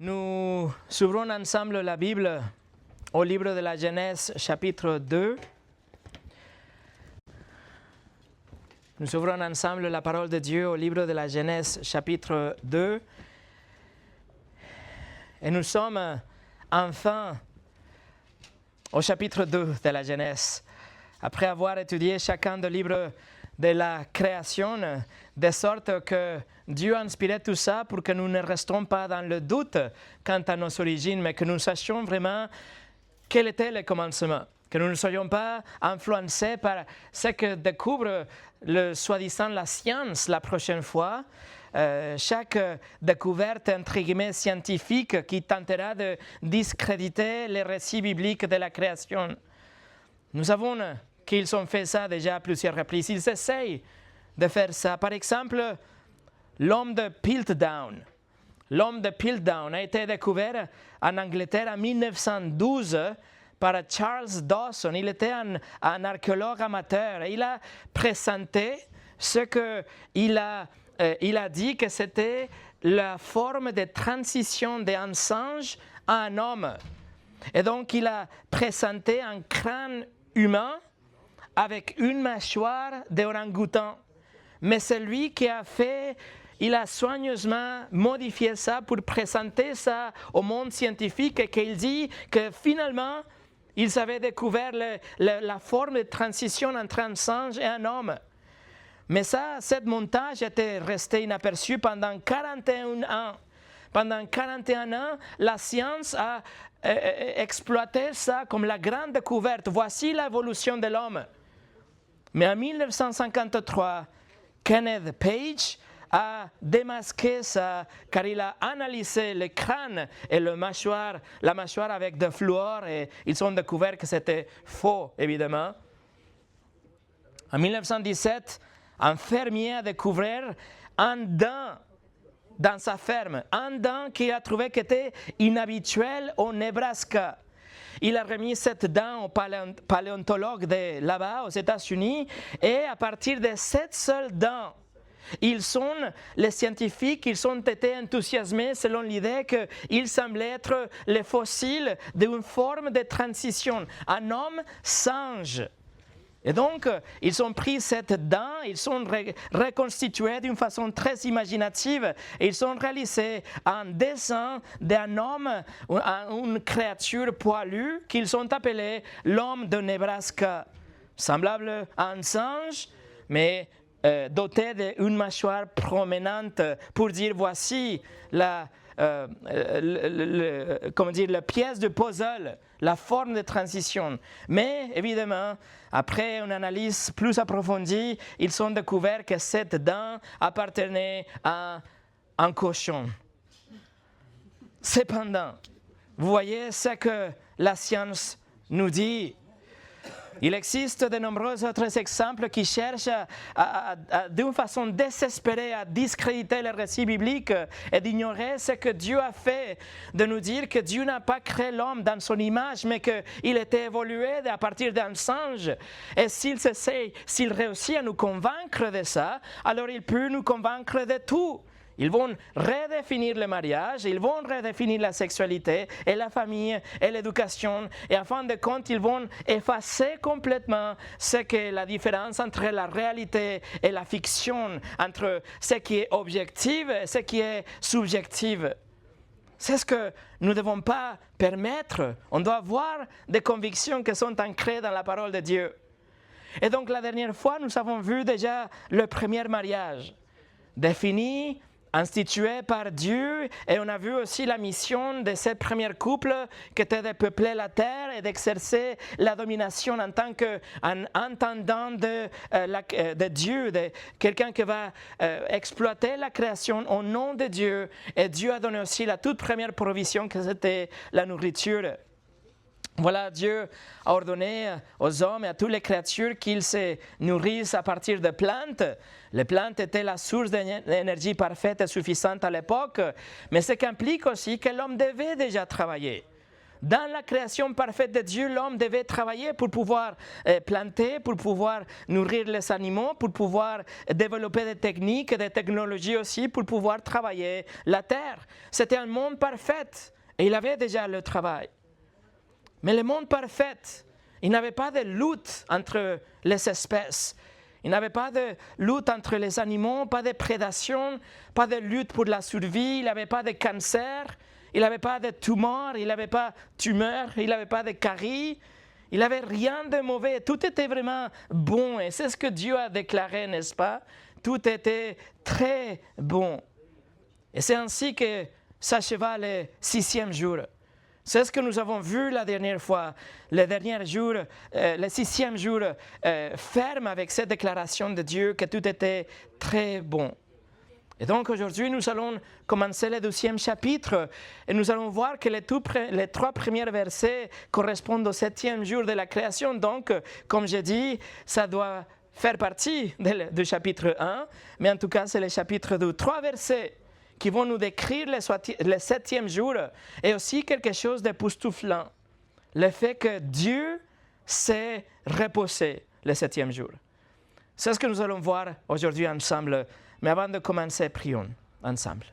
Nous ouvrons ensemble la Bible au livre de la Genèse, chapitre 2. Nous ouvrons ensemble la parole de Dieu au livre de la Genèse, chapitre 2. Et nous sommes enfin au chapitre 2 de la Genèse. Après avoir étudié chacun des livres de la création, de sorte que Dieu a inspiré tout ça pour que nous ne restons pas dans le doute quant à nos origines, mais que nous sachions vraiment quel était le commencement, que nous ne soyons pas influencés par ce que découvre soi-disant la science la prochaine fois. Chaque découverte, entre guillemets, scientifique qui tentera de discréditer les récits bibliques de la création. Nous savons qu'ils ont fait ça déjà à plusieurs reprises. Ils essayent de faire ça. Par exemple, l'homme de Piltdown. L'homme de Piltdown a été découvert en Angleterre en 1912 par Charles Dawson. Il était un archéologue amateur et il a présenté ce qu'il a dit que c'était la forme de transition d'un singe à un homme. Et donc, il a présenté un crâne humain avec une mâchoire d'orang-outan. Mais c'est lui qui a fait, il a soigneusement modifié ça pour présenter ça au monde scientifique et qu'il dit que finalement, ils avaient découvert la forme de transition entre un singe et un homme. Mais ça, cette montage était restée inaperçue pendant 41 ans. Pendant 41 ans, la science a exploité ça comme la grande découverte. Voici l'évolution de l'homme. Mais en 1953, Kenneth Page a démasqué ça car il a analysé le crâne et la mâchoire avec de fluor et ils ont découvert que c'était faux, évidemment. En 1917, un fermier a découvert un dent dans sa ferme, un dent qu'il a trouvé qui était inhabituel au Nebraska. Il a remis cette dent au paléontologue de là-bas, aux États-Unis, et à partir de cette seule dent, les scientifiques, ils ont été enthousiasmés selon l'idée qu'il semblait être le fossile d'une forme de transition, un homme-singe. Et donc, ils ont pris cette dent, ils ont reconstitué d'une façon très imaginative et ils ont réalisé un dessin d'un homme, une créature poilue qu'ils ont appelé l'homme de Nebraska, semblable à un singe, mais doté d'une mâchoire prominente pour dire voici la pièce de puzzle, la forme de transition. Mais évidemment, après une analyse plus approfondie, ils ont découvert que cette dent appartenait à un cochon. Cependant, vous voyez ce que la science nous dit. Il existe de nombreux autres exemples qui cherchent d'une façon désespérée à discréditer le récit biblique et d'ignorer ce que Dieu a fait, de nous dire que Dieu n'a pas créé l'homme dans son image, mais qu'il était évolué à partir d'un singe. Et s'il réussit à nous convaincre de ça, alors il peut nous convaincre de tout. Ils vont redéfinir le mariage, ils vont redéfinir la sexualité et la famille et l'éducation. Et en fin de compte, ils vont effacer complètement ce qu'est la différence entre la réalité et la fiction, entre ce qui est objectif et ce qui est subjectif. C'est ce que nous ne devons pas permettre. On doit avoir des convictions qui sont ancrées dans la parole de Dieu. Et donc la dernière fois, nous avons vu déjà le premier mariage, défini, institué par Dieu, et on a vu aussi la mission de ce premier couple qui était de peupler la terre et d'exercer la domination en tant qu'un intendant de Dieu, de quelqu'un qui va exploiter la création au nom de Dieu. Et Dieu a donné aussi la toute première provision que c'était la nourriture. Voilà, Dieu a ordonné aux hommes et à toutes les créatures qu'ils se nourrissent à partir de plantes. Les plantes étaient la source d'énergie parfaite et suffisante à l'époque, mais ce qui implique aussi que l'homme devait déjà travailler. Dans la création parfaite de Dieu, l'homme devait travailler pour pouvoir planter, pour pouvoir nourrir les animaux, pour pouvoir développer des techniques, des technologies aussi, pour pouvoir travailler la terre. C'était un monde parfait et il avait déjà le travail. Mais le monde parfait, il n'avait pas de lutte entre les espèces. Il n'y avait pas de lutte entre les animaux, pas de prédation, pas de lutte pour la survie, il n'y avait pas de cancer, il n'y avait pas de tumeur, il n'y avait pas de tumeur, il n'y avait pas de caries, il n'y avait rien de mauvais. Tout était vraiment bon et c'est ce que Dieu a déclaré, n'est-ce pas? Tout était très bon. Et c'est ainsi que s'acheva le 6e jour. C'est ce que nous avons vu la dernière fois. Le dernier jour, le 6e jour, ferme avec cette déclaration de Dieu que tout était très bon. Et donc aujourd'hui, nous allons commencer le 12e chapitre et nous allons voir que les 3 premiers versets correspondent au 7e jour de la création. Donc, comme j'ai dit, ça doit faire partie du chapitre 1, mais en tout cas, c'est le chapitre 2. 3 versets qui vont nous décrire le 7e jour et aussi quelque chose d'époustouflant. Le fait que Dieu s'est reposé le 7e jour. C'est ce que nous allons voir aujourd'hui ensemble. Mais avant de commencer, prions ensemble.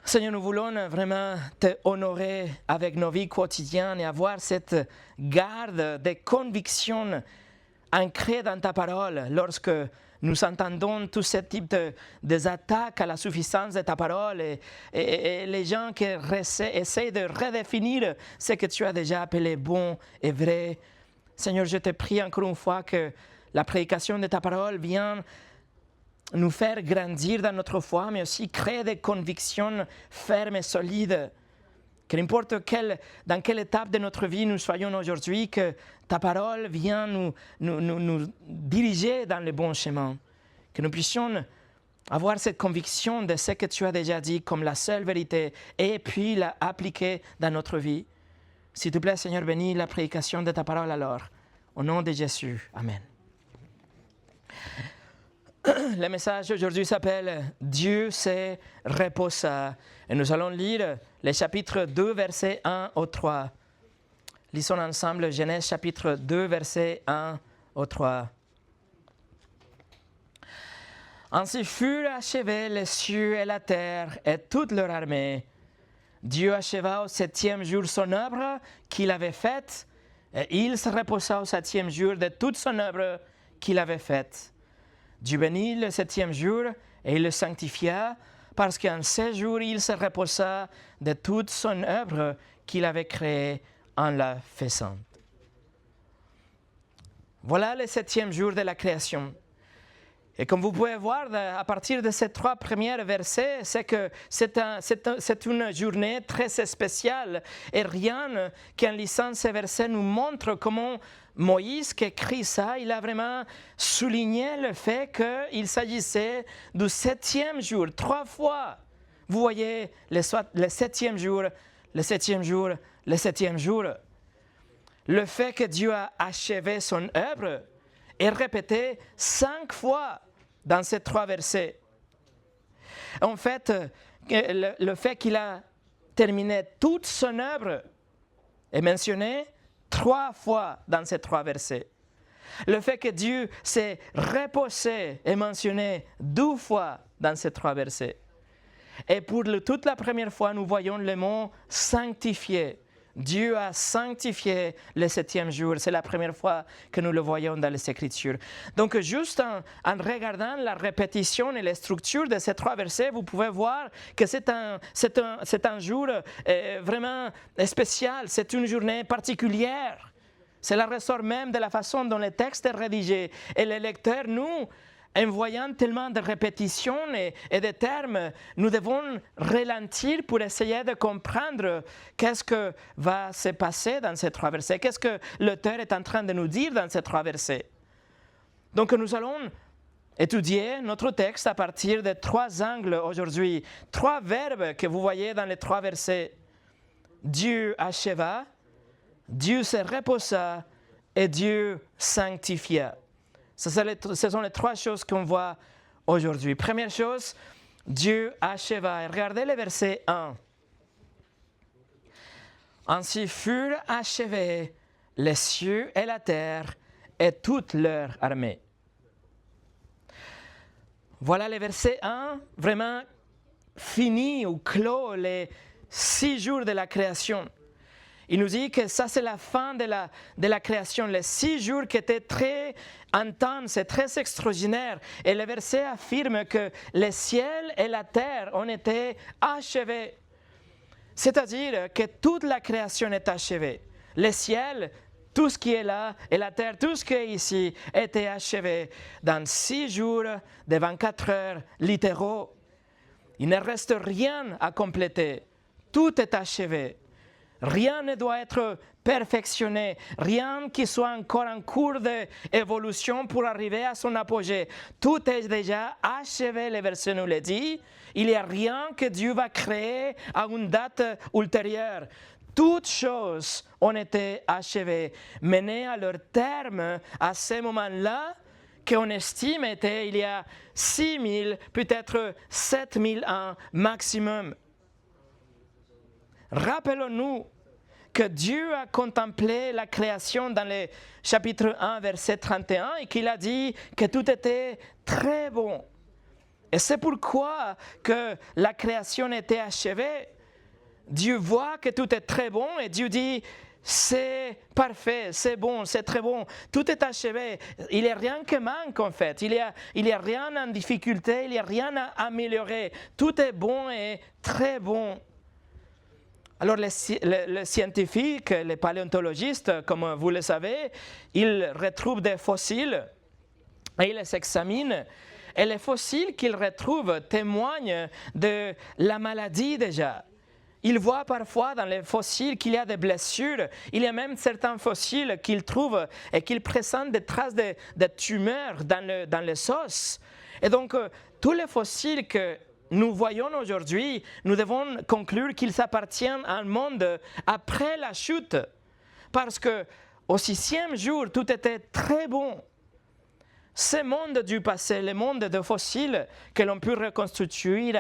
Seigneur, nous voulons vraiment te honorer avec nos vies quotidiennes et avoir cette garde de conviction ancrée dans ta parole lorsque nous entendons tout ce type des attaques à la suffisance de ta parole et les gens qui essaient de redéfinir ce que tu as déjà appelé bon et vrai. Seigneur, je te prie encore une fois que la prédication de ta parole vienne nous faire grandir dans notre foi, mais aussi créer des convictions fermes et solides. Que n'importe dans quelle étape de notre vie nous soyons aujourd'hui, que ta parole vienne nous diriger dans le bon chemin. Que nous puissions avoir cette conviction de ce que tu as déjà dit comme la seule vérité et puis l'appliquer dans notre vie. S'il te plaît, Seigneur, bénis la prédication de ta parole alors. Au nom de Jésus. Amen. Le message aujourd'hui s'appelle « Dieu s'est reposé » et nous allons lire les chapitres 2, versets 1 au 3. Lisons ensemble Genèse chapitre 2, versets 1 au 3. Ainsi furent achevés les cieux et la terre et toute leur armée. Dieu acheva au 7e jour son œuvre qu'il avait faite et il se reposa au 7e jour de toute son œuvre qu'il avait faite. Dieu bénit le 7e jour et il le sanctifia parce qu'en 6 jours il se reposa de toute son œuvre qu'il avait créée en la faisant. Voilà le 7e jour de la création. Et comme vous pouvez voir, à partir de ces 3 premiers versets, c'est que c'est une journée très spéciale. Et rien qu'en lisant ces versets nous montre comment Moïse, qui écrit ça, il a vraiment souligné le fait qu'il s'agissait du 7e jour. 3 fois, vous voyez, le 7e jour, le 7e jour, le 7e jour. Le fait que Dieu a achevé son œuvre est répété 5 fois dans ces 3 versets. En fait, le fait qu'il a terminé toute son œuvre est mentionné 3 fois dans ces 3 versets. Le fait que Dieu s'est reposé est mentionné 2 fois dans ces 3 versets. Et pour toute la première fois, nous voyons le mot sanctifié. Dieu a sanctifié le 7e jour. C'est la première fois que nous le voyons dans les Écritures. Donc, juste en regardant la répétition et les structures de ces 3 versets, vous pouvez voir que c'est un jour vraiment spécial. C'est une journée particulière. Cela ressort même de la façon dont le texte est rédigé. Et les lecteurs, nous, en voyant tellement de répétitions et de termes, nous devons ralentir pour essayer de comprendre qu'est-ce que va se passer dans ces 3 versets, qu'est-ce que l'auteur est en train de nous dire dans ces 3 versets. Donc nous allons étudier notre texte à partir de 3 angles aujourd'hui, 3 verbes que vous voyez dans les 3 versets. Dieu acheva, Dieu se reposa et Dieu sanctifia. Ce sont les 3 choses qu'on voit aujourd'hui. Première chose, Dieu acheva. Regardez le verset 1. Ainsi furent achevés les cieux et la terre et toute leur armée. Voilà le verset 1, vraiment fini ou clos les 6 jours de la création. Il nous dit que ça, c'est la fin de la création, les 6 jours qui étaient très intenses et très extraordinaires. Et le verset affirme que le ciel et la terre ont été achevés. C'est-à-dire que toute la création est achevée. Le ciel, tout ce qui est là, et la terre, tout ce qui est ici, était achevé dans 6 jours de 24 heures littéraux. Il ne reste rien à compléter. Tout est achevé. Rien ne doit être perfectionné, rien qui soit encore en cours d'évolution pour arriver à son apogée. Tout est déjà achevé, le verset nous le dit. Il n'y a rien que Dieu va créer à une date ultérieure. Toutes choses ont été achevées, menées à leur terme à ce moment-là, qu'on estime était il y a 6000, peut-être 7000 ans maximum. Rappelons-nous que Dieu a contemplé la création dans le chapitre 1, verset 31, et qu'il a dit que tout était très bon. Et c'est pourquoi que la création était achevée. Dieu voit que tout est très bon et Dieu dit, c'est parfait, c'est bon, c'est très bon, tout est achevé. Il n'y a rien qui manque en fait, il y a rien en difficulté, il n'y a rien à améliorer. Tout est bon et très bon. Alors les scientifiques, les paléontologistes, comme vous le savez, ils retrouvent des fossiles et ils les examinent. Et les fossiles qu'ils retrouvent témoignent de la maladie déjà. Ils voient parfois dans les fossiles qu'il y a des blessures. Il y a même certains fossiles qu'ils trouvent et qu'ils présentent des traces de tumeurs dans les os. Et donc, tous les fossiles que nous voyons aujourd'hui, nous devons conclure qu'ils appartiennent à un monde après la chute. Parce qu'au 6e jour, tout était très bon. Ce monde du passé, le monde des fossiles que l'on peut reconstituer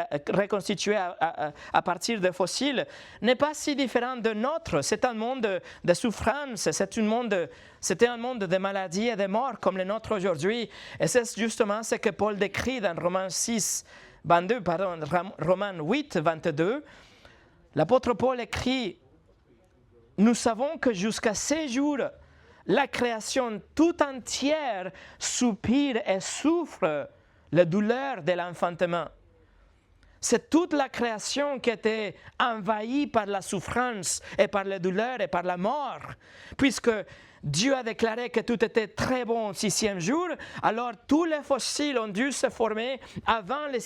à partir des fossiles, n'est pas si différent de notre. C'est un monde de souffrance, c'était un monde de maladies et de morts comme le nôtre aujourd'hui. Et c'est justement ce que Paul décrit dans Romains 8, 22. L'apôtre Paul écrit « Nous savons que jusqu'à ces jours, la création tout entière soupire et souffre la douleur de l'enfantement. » C'est toute la création qui était envahie par la souffrance et par la douleur et par la mort. Puisque Dieu a déclaré que tout était très bon au 6e jour, alors tous les fossiles ont dû se former avant la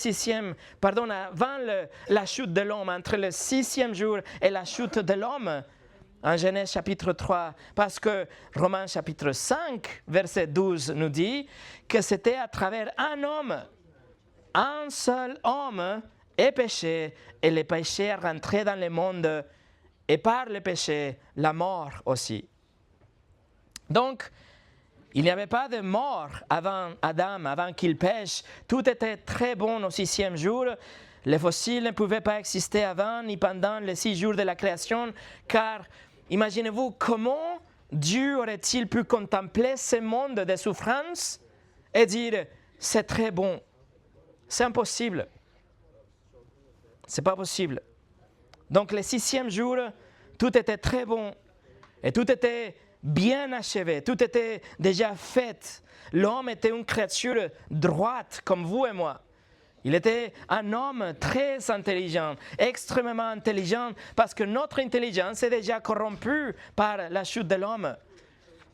chute de l'homme, entre le 6e jour et la chute de l'homme. En Genèse chapitre 3, parce que Romains chapitre 5, verset 12 nous dit que c'était à travers un seul homme est péché, et le péché est rentré dans le monde, et par le péché, la mort aussi. Donc, il n'y avait pas de mort avant Adam, avant qu'il pêche. Tout était très bon au 6e jour. Les fossiles ne pouvaient pas exister avant ni pendant les 6 jours de la création, car imaginez-vous comment Dieu aurait-il pu contempler ce monde de souffrance et dire « c'est très bon ». C'est impossible. C'est pas possible. Donc le 6e jour, tout était très bon et tout était bien achevé, tout était déjà fait. L'homme était une créature droite comme vous et moi. Il était un homme très intelligent, extrêmement intelligent, parce que notre intelligence est déjà corrompue par la chute de l'homme.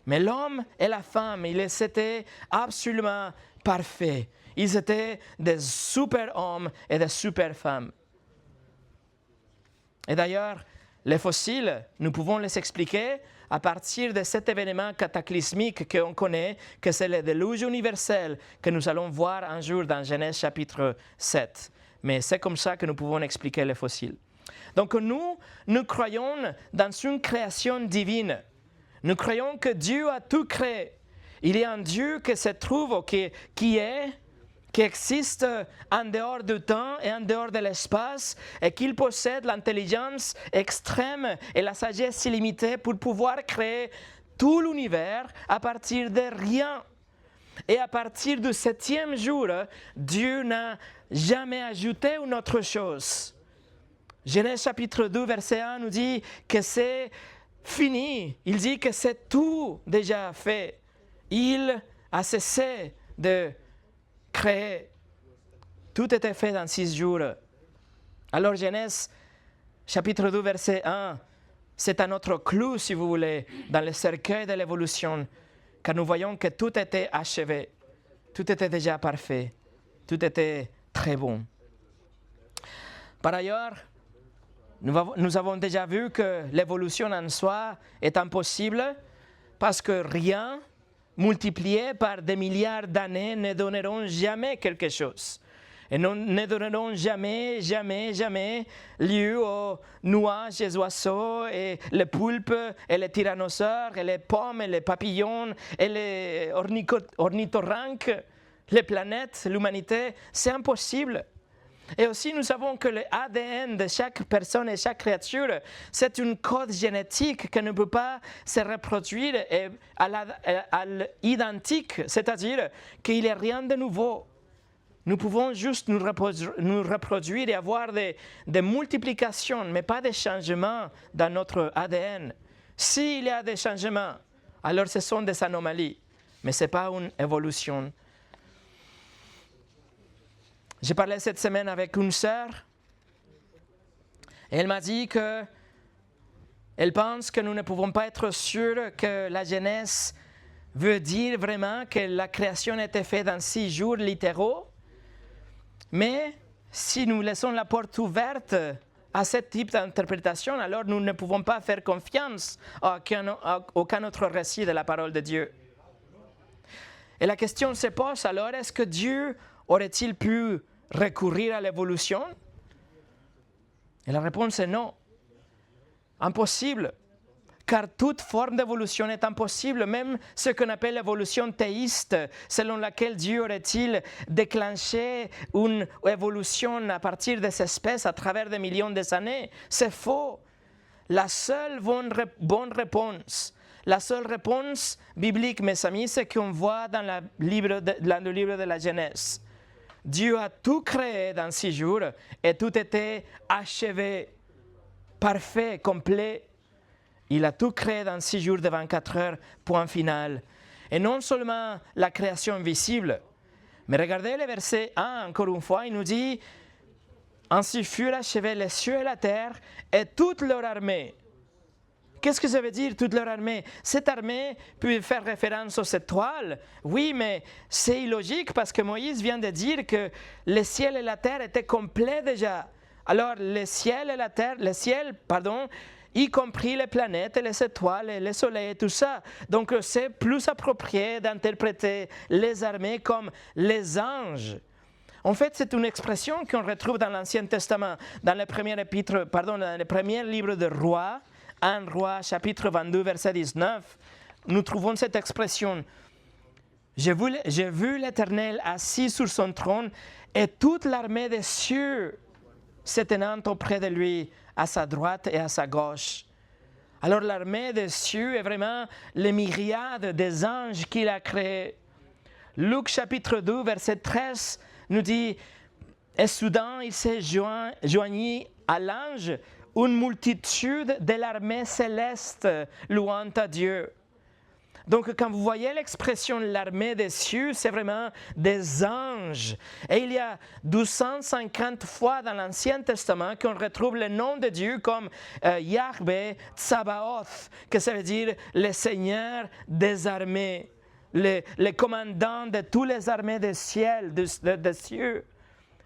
Mais l'homme et la femme, ils étaient absolument parfaits. Ils étaient des super hommes et des super femmes. Et d'ailleurs, les fossiles, nous pouvons les expliquer à partir de cet événement cataclysmique qu'on connaît, que c'est le déluge universel que nous allons voir un jour dans Genèse chapitre 7. Mais c'est comme ça que nous pouvons expliquer les fossiles. Donc nous croyons dans une création divine. Nous croyons que Dieu a tout créé. Il y a un Dieu qui se trouve, qui est, qui existe en dehors du temps et en dehors de l'espace, et qu'il possède l'intelligence extrême et la sagesse illimitée pour pouvoir créer tout l'univers à partir de rien. Et à partir du 7e jour, Dieu n'a jamais ajouté une autre chose. Genèse chapitre 2, verset 1 nous dit que c'est fini. Il dit que c'est tout déjà fait. Il a cessé de créer. Tout était fait dans 6 jours. Alors Genèse chapitre 2, verset 1, c'est un autre clou, si vous voulez, dans le cercueil de l'évolution, car nous voyons que tout était achevé, tout était déjà parfait, tout était très bon. Par ailleurs, nous avons déjà vu que l'évolution en soi est impossible parce que rien multiplié par des milliards d'années ne donneront jamais quelque chose. Et ne donneront jamais lieu aux nuages, les oiseaux, et les poulpes, et les tyrannosaures, et les pommes, et les papillons, et les ornithorynques, les planètes, l'humanité. C'est impossible. Et aussi, nous savons que l'ADN de chaque personne et chaque créature, c'est une code génétique qui ne peut pas se reproduire à l'identique, c'est-à-dire qu'il n'y a rien de nouveau. Nous pouvons juste nous reproduire et avoir des multiplications, mais pas des changements dans notre ADN. S'il y a des changements, alors ce sont des anomalies, mais ce n'est pas une évolution. J'ai parlé cette semaine avec une sœur et elle m'a dit qu'elle pense que nous ne pouvons pas être sûrs que la Genèse veut dire vraiment que la création était faite dans 6 jours littéraux. Mais si nous laissons la porte ouverte à ce type d'interprétation, alors nous ne pouvons pas faire confiance à aucun autre récit de la parole de Dieu. Et la question se pose alors, est-ce que Dieu aurait-il pu recourir à l'évolution? Et la réponse est non. Impossible. Car toute forme d'évolution est impossible, même ce qu'on appelle l'évolution théiste, selon laquelle Dieu aurait-il déclenché une évolution à partir des espèces à travers des millions d'années. C'est faux. La seule bonne réponse, la seule réponse biblique, mes amis, c'est qu'on voit dans le livre de la Genèse. Dieu a tout créé dans 6 jours et tout était achevé, parfait, complet. Il a tout créé dans 6 jours de 24 heures, point final. Et non seulement la création visible, mais regardez le verset 1, encore une fois, il nous dit « Ainsi furent achevés les cieux et la terre et toute leur armée. » Qu'est-ce que ça veut dire, toute leur armée? Cette armée peut faire référence aux étoiles, oui, mais c'est illogique parce que Moïse vient de dire que le ciel et la terre étaient complets déjà. Alors, le ciel, y compris les planètes, et les étoiles, et le soleil, et tout ça. Donc, c'est plus approprié d'interpréter les armées comme les anges. En fait, c'est une expression qu'on retrouve dans l'Ancien Testament, dans le premier livre de Rois, 1 Roi, chapitre 22, verset 19. Nous trouvons cette expression. J'ai vu l'Éternel assis sur son trône, et toute l'armée des cieux se tenant auprès de lui, à sa droite et à sa gauche. Alors l'armée des cieux est vraiment les myriades des anges qu'il a créés. Luc chapitre 2, verset 13 nous dit « Et soudain il s'est joigni à l'ange une multitude de l'armée céleste louant à Dieu. » Donc, quand vous voyez l'expression « l'armée des cieux », c'est vraiment des anges. Et il y a 250 fois dans l'Ancien Testament qu'on retrouve le nom de Dieu comme Yahvé Tsabaoth, que ça veut dire le Seigneur des armées, le commandant de toutes les armées des ciels, des cieux.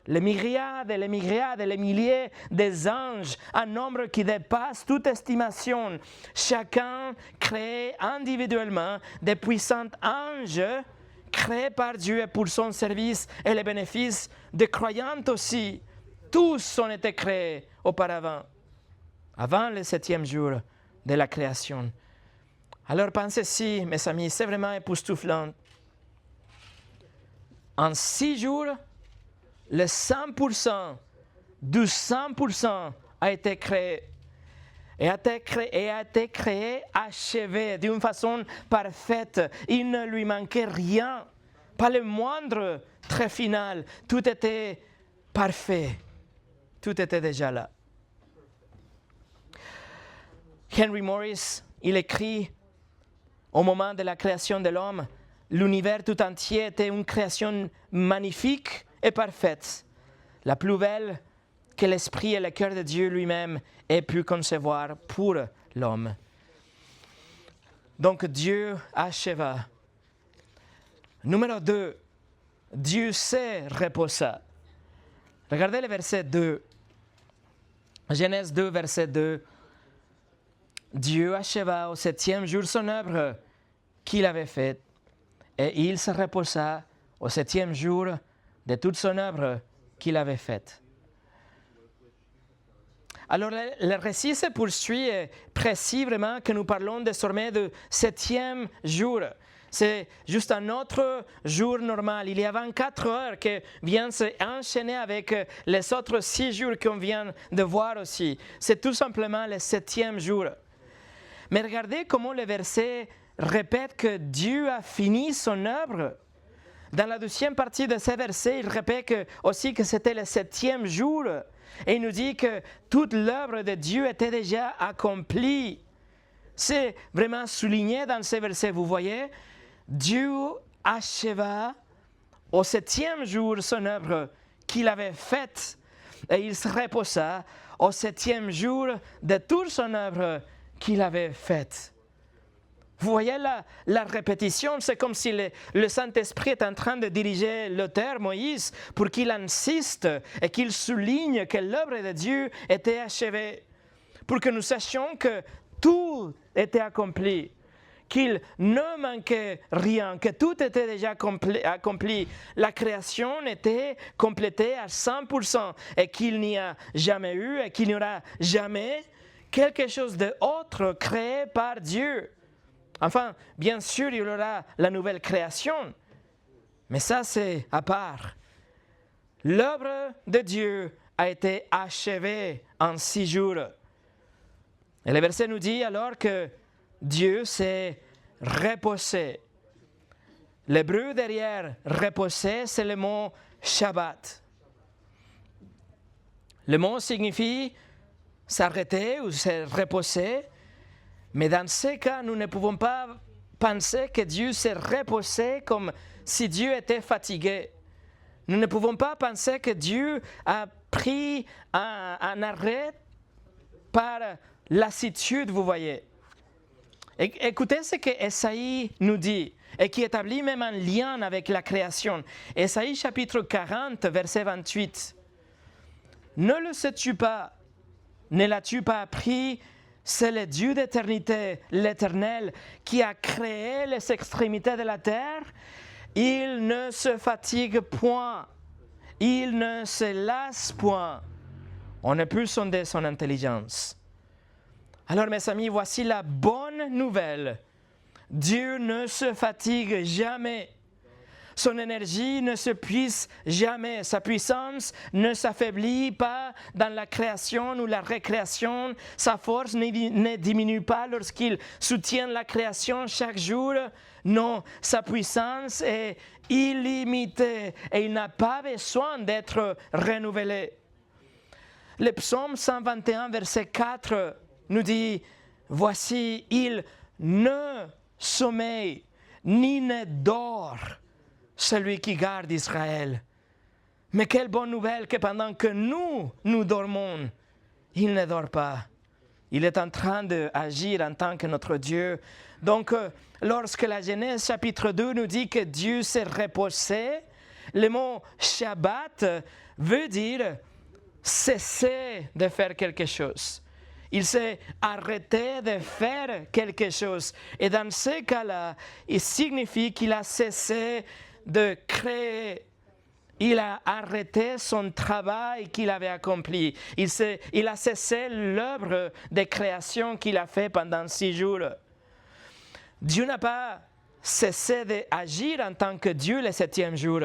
Les myriades, les milliers des anges, un nombre qui dépasse toute estimation. Chacun créé individuellement des puissants anges créés par Dieu pour son service et les bénéfices des croyants aussi. Tous ont été créés auparavant, avant le 7e jour de la création. Alors pensez-y, mes amis, c'est vraiment époustouflant. En 6 jours, le 100% du 100% a été créé. Et a été créé, achevé d'une façon parfaite. Il ne lui manquait rien, pas le moindre trait final. Tout était parfait. Tout était déjà là. Henry Morris, il écrit, au moment de la création de l'homme, l'univers tout entier était une création magnifique et parfaite, la plus belle que l'esprit et le cœur de Dieu lui-même ait pu concevoir pour l'homme. Donc Dieu acheva. Numéro 2, Dieu se reposa. Regardez le verset 2. Genèse 2, verset 2. Dieu acheva au 7e jour son œuvre qu'il avait faite, et il se reposa au 7e jour de toute son œuvre qu'il avait faite. Alors le récit se poursuit et précise vraiment que nous parlons désormais du 7e jour. C'est juste un autre jour normal. Il y a 24 heures qui viennent s'enchaîner avec les autres 6 jours qu'on vient de voir aussi. C'est tout simplement le 7e jour. Mais regardez comment le verset répète que Dieu a fini son œuvre. Dans la deuxième partie de ce verset, il répète aussi que c'était le 7e jour. Et il nous dit que toute l'œuvre de Dieu était déjà accomplie. C'est vraiment souligné dans ce verset, vous voyez. Dieu acheva au 7e jour son œuvre qu'il avait faite. Et il se reposa au 7e jour de toute son œuvre qu'il avait faite. Vous voyez la répétition, c'est comme si le Saint-Esprit est en train de diriger l'auteur Moïse pour qu'il insiste et qu'il souligne que l'œuvre de Dieu était achevée, pour que nous sachions que tout était accompli, qu'il ne manquait rien, que tout était déjà accompli. La création était complétée à 100% et qu'il n'y a jamais eu et qu'il n'y aura jamais quelque chose d'autre créé par Dieu. Enfin, bien sûr, il y aura la nouvelle création, mais ça, c'est à part. L'œuvre de Dieu a été achevée en 6 jours. Et le verset nous dit alors que Dieu s'est reposé. L'hébreu derrière reposer, c'est le mot Shabbat. Le mot signifie s'arrêter ou se reposer. Mais dans ce cas, nous ne pouvons pas penser que Dieu s'est reposé comme si Dieu était fatigué. Nous ne pouvons pas penser que Dieu a pris un arrêt par lassitude, vous voyez. Écoutez ce que Ésaïe nous dit et qui établit même un lien avec la création. Ésaïe chapitre 40, verset 28. Ne le sais-tu pas, ne l'as-tu pas appris? C'est le Dieu d'éternité, l'Éternel, qui a créé les extrémités de la terre. Il ne se fatigue point, il ne se lasse point. On ne peut sonder son intelligence. Alors mes amis, voici la bonne nouvelle. Dieu ne se fatigue jamais. Son énergie ne s'épuise jamais. Sa puissance ne s'affaiblit pas dans la création ou la récréation. Sa force ne diminue pas lorsqu'il soutient la création chaque jour. Non, sa puissance est illimitée et il n'a pas besoin d'être renouvelé. Le psaume 121, verset 4 nous dit, « Voici, il ne sommeille ni ne dort. » Celui qui garde Israël. Mais quelle bonne nouvelle que pendant que nous dormons, il ne dort pas. Il est en train d'agir en tant que notre Dieu. Donc, lorsque la Genèse chapitre 2 nous dit que Dieu s'est reposé, le mot Shabbat veut dire cesser de faire quelque chose. Il s'est arrêté de faire quelque chose. Et dans ce cas-là, il signifie qu'il a cessé de créer. Il a arrêté son travail qu'il avait accompli. Il a cessé l'œuvre de création qu'il a fait pendant 6 jours. Dieu n'a pas cessé d'agir en tant que Dieu le 7e jour.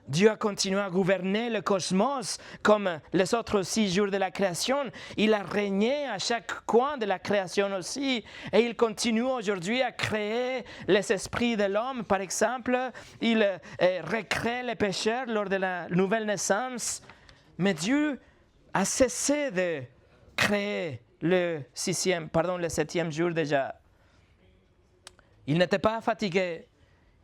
Dieu a continué à gouverner le cosmos comme les autres 6 jours de la création. Il a régné à chaque coin de la création aussi. Et il continue aujourd'hui à créer les esprits de l'homme. Par exemple, il recrée les pécheurs lors de la nouvelle naissance. Mais Dieu a cessé de créer le 7e jour déjà. Il n'était pas fatigué.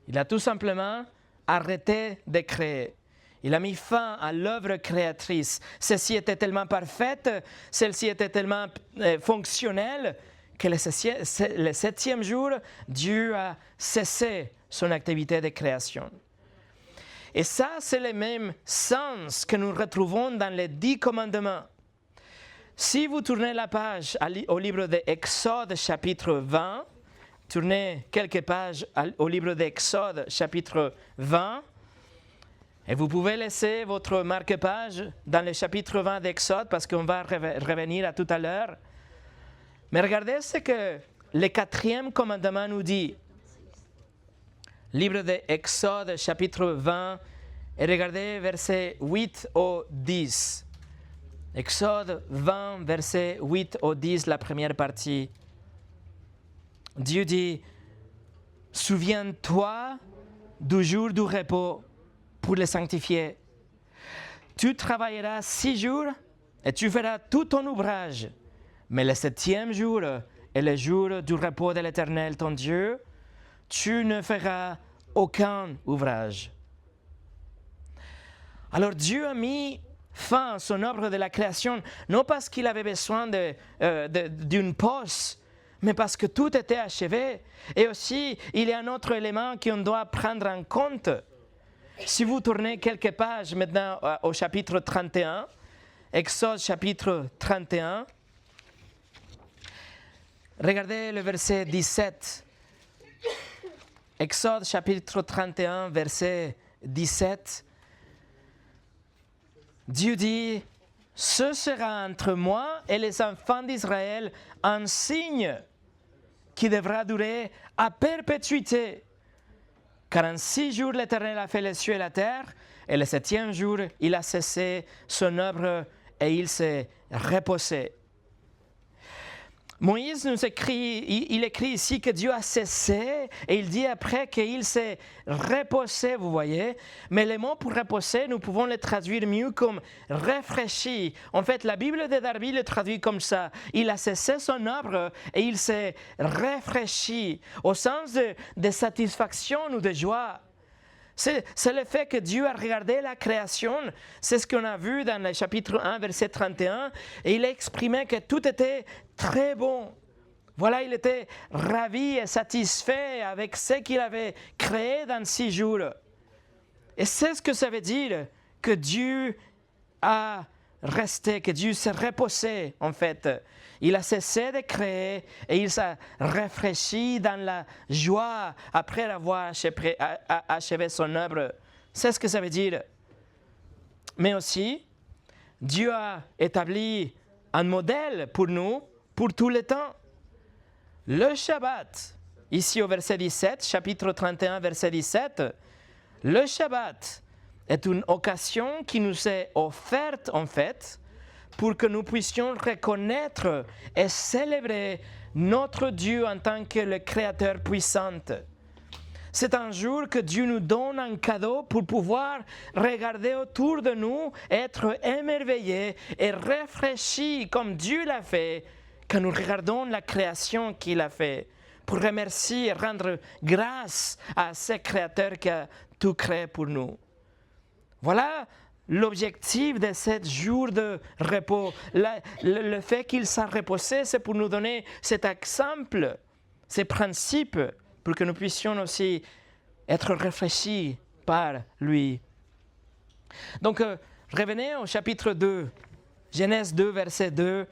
Il a tout simplement arrêté de créer. Il a mis fin à l'œuvre créatrice. Celle-ci était tellement parfaite, celle-ci était tellement fonctionnelle, que le 7e jour, Dieu a cessé son activité de création. Et ça, c'est le même sens que nous retrouvons dans les 10 commandements. Si vous tournez la page au livre d'Exode, chapitre 20, tournez quelques pages au livre d'Exode, chapitre 20, et vous pouvez laisser votre marque-page dans le chapitre 20 d'Exode, parce qu'on va revenir à tout à l'heure. Mais regardez ce que le 4e commandement nous dit. Livre d'Exode, chapitre 20, et regardez versets 8 au 10. Exode 20, versets 8 au 10, la première partie. Dieu dit, « Souviens-toi du jour du repos pour le sanctifier. Tu travailleras 6 jours et tu feras tout ton ouvrage. Mais le 7e jour est le jour du repos de l'Éternel, ton Dieu. Tu ne feras aucun ouvrage. » Alors Dieu a mis fin à son œuvre de la création, non parce qu'il avait besoin d'une pause, mais parce que tout était achevé. Et aussi, il y a un autre élément qu'on doit prendre en compte. Si vous tournez quelques pages maintenant au chapitre 31, Exode chapitre 31, regardez le verset 17. Exode chapitre 31, verset 17. Dieu dit, « Ce sera entre moi et les enfants d'Israël un signe qui devra durer à perpétuité. Car en 6 jours l'Éternel a fait les cieux et la terre, et le 7e jour il a cessé son œuvre et il s'est reposé. » Moïse nous écrit, il écrit ici que Dieu a cessé et il dit après qu'il s'est reposé, vous voyez. Mais le mot pour reposer, nous pouvons le traduire mieux comme rafraîchi. En fait, la Bible de Darby le traduit comme ça. Il a cessé son œuvre et il s'est rafraîchi au sens de satisfaction ou de joie. C'est le fait que Dieu a regardé la création, c'est ce qu'on a vu dans le chapitre 1, verset 31, et il a exprimé que tout était très bon. Voilà, il était ravi et satisfait avec ce qu'il avait créé dans 6 jours. Et c'est ce que ça veut dire, que Dieu a resté, que Dieu s'est reposé en fait. Il a cessé de créer et il s'est rafraîchi dans la joie après avoir achevé son œuvre. C'est ce que ça veut dire. Mais aussi, Dieu a établi un modèle pour nous, pour tout le temps. Le Shabbat, ici au verset 17, chapitre 31, verset 17, le Shabbat est une occasion qui nous est offerte en fait, pour que nous puissions reconnaître et célébrer notre Dieu en tant que le Créateur puissant. C'est un jour que Dieu nous donne un cadeau pour pouvoir regarder autour de nous, être émerveillés et rafraîchis comme Dieu l'a fait quand nous regardons la création qu'il a fait, pour remercier et rendre grâce à ce Créateur qui a tout créé pour nous. Voilà l'objectif de ce jour de repos. Le fait qu'il s'est reposé, c'est pour nous donner cet exemple, ces principes, pour que nous puissions aussi être rafraîchis par lui. Donc, revenez au chapitre 2, Genèse 2, verset 2.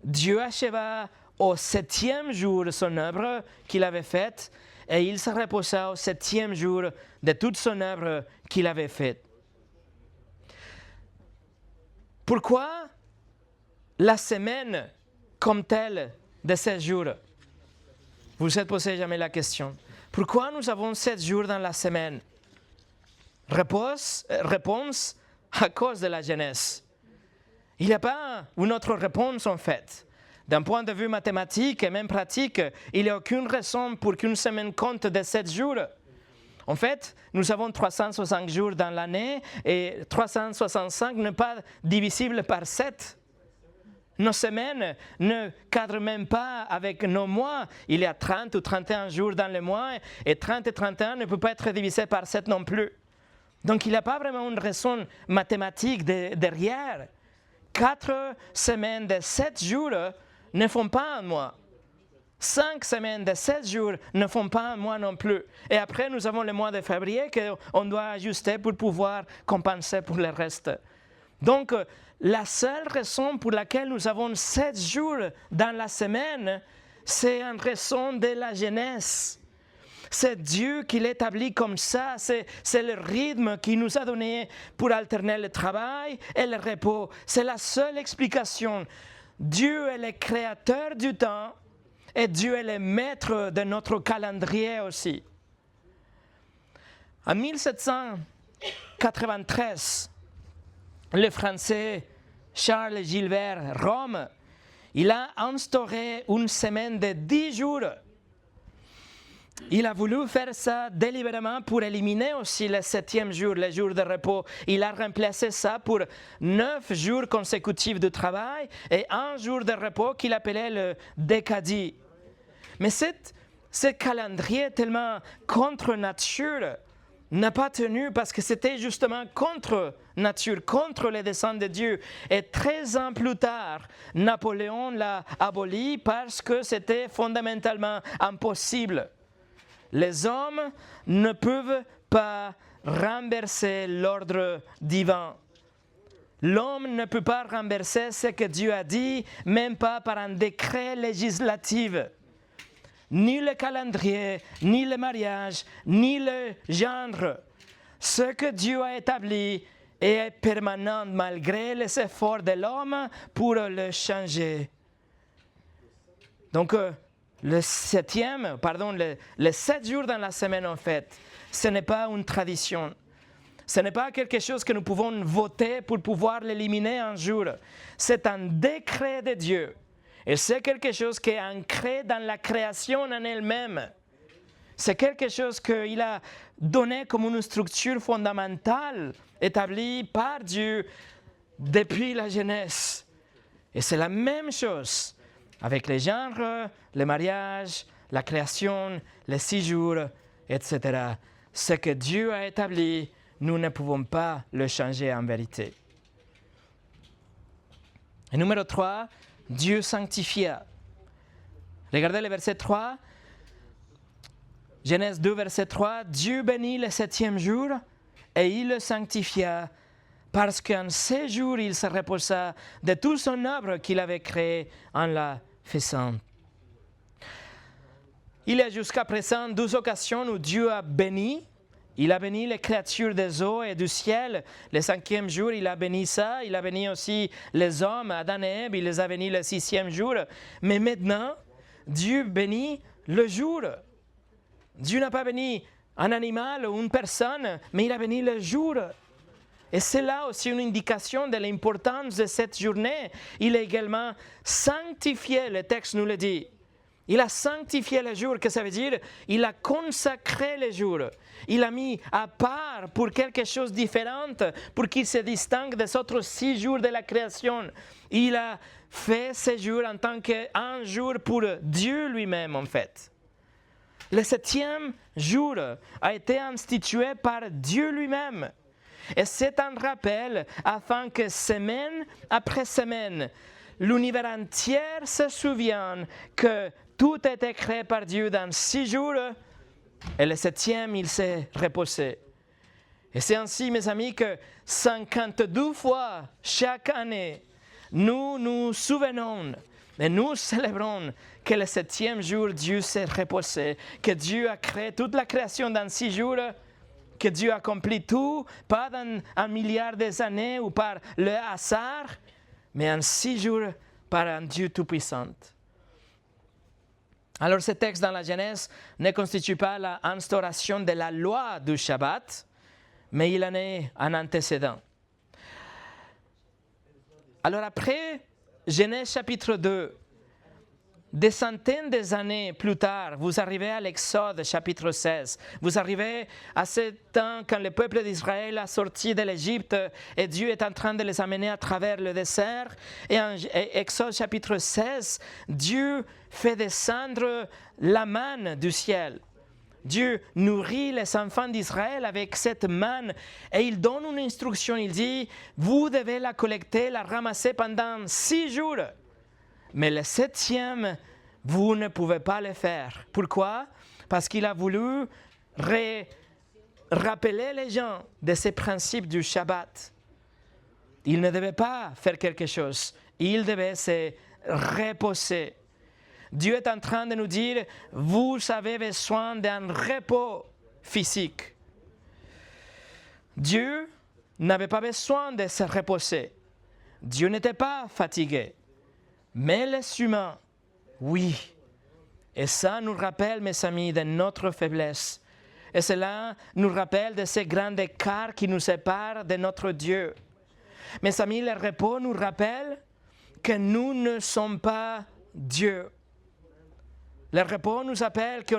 Dieu acheva au 7e jour son œuvre qu'il avait faite, et il se reposa au 7e jour de toute son œuvre qu'il avait faite. Pourquoi la semaine comme telle de 7 jours? Vous vous êtes posé jamais la question. Pourquoi nous avons 7 jours dans la semaine? réponse à cause de la Genèse. Il n'y a pas une autre réponse en fait. D'un point de vue mathématique et même pratique, il n'y a aucune raison pour qu'une semaine compte de 7 jours. En fait, nous avons 365 jours dans l'année et 365 n'est pas divisible par 7. Nos semaines ne cadrent même pas avec nos mois. Il y a 30 ou 31 jours dans le mois et 30 et 31 ne peuvent pas être divisés par 7 non plus. Donc il n'y a pas vraiment une raison mathématique derrière. 4 semaines de 7 jours ne font pas un mois. 5 semaines de 7 jours ne font pas un mois non plus. Et après, nous avons le mois de février qu'on doit ajuster pour pouvoir compenser pour le reste. Donc, la seule raison pour laquelle nous avons 7 jours dans la semaine, c'est en raison de la Genèse. C'est Dieu qui l'établit comme ça, c'est le rythme qu'il nous a donné pour alterner le travail et le repos. C'est la seule explication. Dieu est le créateur du temps et Dieu est le maître de notre calendrier aussi. En 1793, le Français Charles Gilbert Rome, il a instauré une semaine de 10 jours. Il a voulu faire ça délibérément pour éliminer aussi le 7e jour, le jour de repos. Il a remplacé ça pour 9 jours consécutifs de travail et un jour de repos qu'il appelait le décadie. Mais ce calendrier tellement contre nature n'a pas tenu parce que c'était justement contre nature, contre les desseins de Dieu. Et 13 ans plus tard, Napoléon l'a aboli parce que c'était fondamentalement impossible. Les hommes ne peuvent pas renverser l'ordre divin. L'homme ne peut pas renverser ce que Dieu a dit, même pas par un décret législatif. Ni le calendrier, ni le mariage, ni le genre. Ce que Dieu a établi est permanent malgré les efforts de l'homme pour le changer. Donc, les 7 jours dans la semaine, en fait, ce n'est pas une tradition. Ce n'est pas quelque chose que nous pouvons voter pour pouvoir l'éliminer un jour. C'est un décret de Dieu. Et c'est quelque chose qui est ancré dans la création en elle-même. C'est quelque chose qu'il a donné comme une structure fondamentale établie par Dieu depuis la Genèse. Et c'est la même chose avec les genres, le mariage, la création, les 6 jours, etc. Ce que Dieu a établi, nous ne pouvons pas le changer en vérité. Et numéro 3, Dieu sanctifia. Regardez le verset 3. Genèse 2, verset 3. Dieu bénit le 7e jour et il le sanctifia parce qu'en 6 jours il se reposa de toute son œuvre qu'il avait créée en la faisant. Il y a jusqu'à présent 2 occasions où Dieu a béni. Il a béni les créatures des eaux et du ciel. Le 5e jour, il a béni ça. Il a béni aussi les hommes, Adam et Ève. Il les a bénis le 6e jour. Mais maintenant, Dieu bénit le jour. Dieu n'a pas béni un animal ou une personne, mais il a béni le jour. Et c'est là aussi une indication de l'importance de cette journée. Il a également sanctifié, le texte nous le dit. Il a sanctifié le jour, que ça veut dire? Il a consacré le jour. Il a mis à part pour quelque chose de différent, pour qu'il se distingue des autres 6 jours de la création. Il a fait ce jour en tant qu'un jour pour Dieu lui-même, en fait. Le 7e jour a été institué par Dieu lui-même. Et c'est un rappel afin que semaine après semaine, l'univers entier se souvienne que tout a été créé par Dieu dans 6 jours et le 7e, il s'est reposé. Et c'est ainsi, mes amis, que 52 fois chaque année, nous nous souvenons et nous célébrons que le 7e jour, Dieu s'est reposé, que Dieu a créé toute la création dans 6 jours, que Dieu a accompli tout, pas dans 1 milliard d'années ou par le hasard, mais en 6 jours par un Dieu tout-puissant. Alors ce texte dans la Genèse ne constitue pas l'instauration de la loi du Shabbat, mais il en est un antécédent. Alors après, Genèse chapitre 2, des centaines d'années plus tard, vous arrivez à l'Exode chapitre 16. Vous arrivez à ce temps quand le peuple d'Israël a sorti de l'Égypte et Dieu est en train de les amener à travers le désert. Et en Exode chapitre 16, Dieu fait descendre la manne du ciel. Dieu nourrit les enfants d'Israël avec cette manne et il donne une instruction. Il dit, vous devez la collecter, la ramasser pendant 6 jours. Mais le 7e, vous ne pouvez pas le faire. Pourquoi? Parce qu'il a voulu rappeler les gens de ces principes du Shabbat. Il ne devait pas faire quelque chose. Il devait se reposer. Dieu est en train de nous dire, vous avez besoin d'un repos physique. Dieu n'avait pas besoin de se reposer. Dieu n'était pas fatigué. Mais les humains, oui. Et ça nous rappelle, mes amis, de notre faiblesse. Et cela nous rappelle de ces grands écarts qui nous séparent de notre Dieu. Mes amis, le repos nous rappelle que nous ne sommes pas Dieu. Le repos nous rappelle que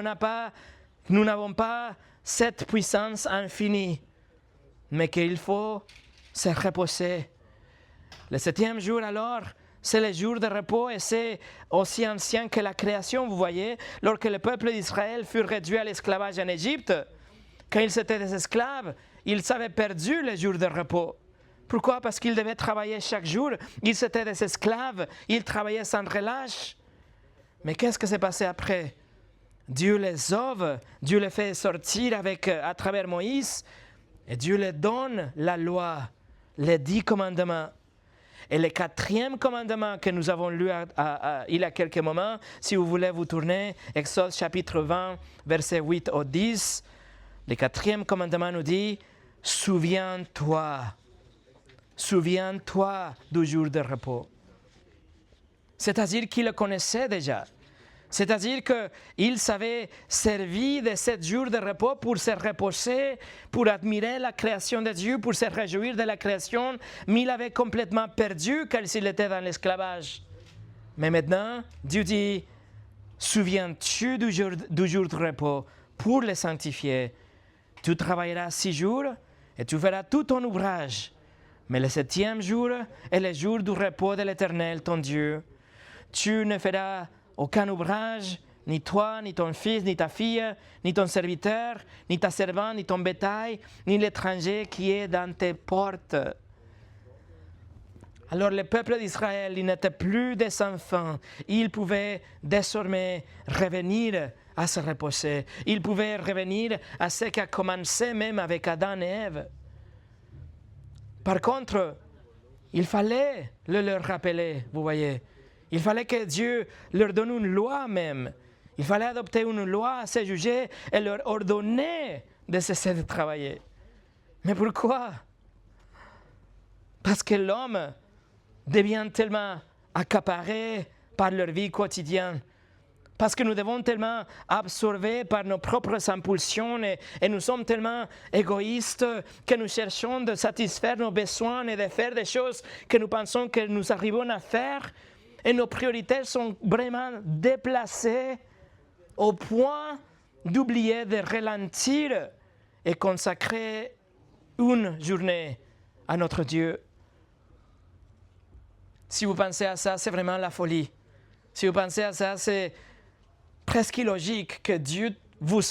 nous n'avons pas cette puissance infinie, mais qu'il faut se reposer. Le 7e jour alors, c'est le jour de repos et c'est aussi ancien que la création, vous voyez. Lorsque le peuple d'Israël fut réduit à l'esclavage en Égypte, quand ils étaient des esclaves, ils avaient perdu le jour de repos. Pourquoi? Parce qu'ils devaient travailler chaque jour. Ils étaient des esclaves, ils travaillaient sans relâche. Mais qu'est-ce qui s'est passé après? Dieu les sauve, Dieu les fait sortir à travers Moïse et Dieu les donne la loi, les 10 commandements. Et le 4e commandement que nous avons lu il y a quelques moments, si vous voulez vous tourner, Exode chapitre 20, versets 8 au 10, le 4e commandement nous dit, souviens-toi du jour de repos. C'est-à-dire qu'il le connaissait déjà. C'est-à-dire qu'il s'avait servi de 7 jours de repos pour se reposer, pour admirer la création de Dieu, pour se réjouir de la création, mais il avait complètement perdu quand il était dans l'esclavage. Mais maintenant, Dieu dit, souviens-tu du jour de repos pour le sanctifier. Tu travailleras 6 jours et tu feras tout ton ouvrage. Mais le 7e jour est le jour du repos de l'Éternel, ton Dieu. Tu ne feras aucun ouvrage, ni toi, ni ton fils, ni ta fille, ni ton serviteur, ni ta servante, ni ton bétail, ni l'étranger qui est dans tes portes. Alors le peuple d'Israël, il n'était plus des enfants. Il pouvait désormais revenir à se reposer. Il pouvait revenir à ce qui a commencé même avec Adam et Ève. Par contre, il fallait leur rappeler, vous voyez. Il fallait que Dieu leur donne une loi même. Il fallait adopter une loi à ce sujet et leur ordonner de cesser de travailler. Mais pourquoi? Parce que l'homme devient tellement accaparé par leur vie quotidienne. Parce que nous devons tellement absorber par nos propres impulsions et nous sommes tellement égoïstes que nous cherchons de satisfaire nos besoins et de faire des choses que nous pensons que nous arrivons à faire. Et nos priorités sont vraiment déplacées au point d'oublier de ralentir et consacrer une journée à notre Dieu. Si vous pensez à ça, c'est vraiment la folie. Si vous pensez à ça, c'est presque illogique que Dieu nous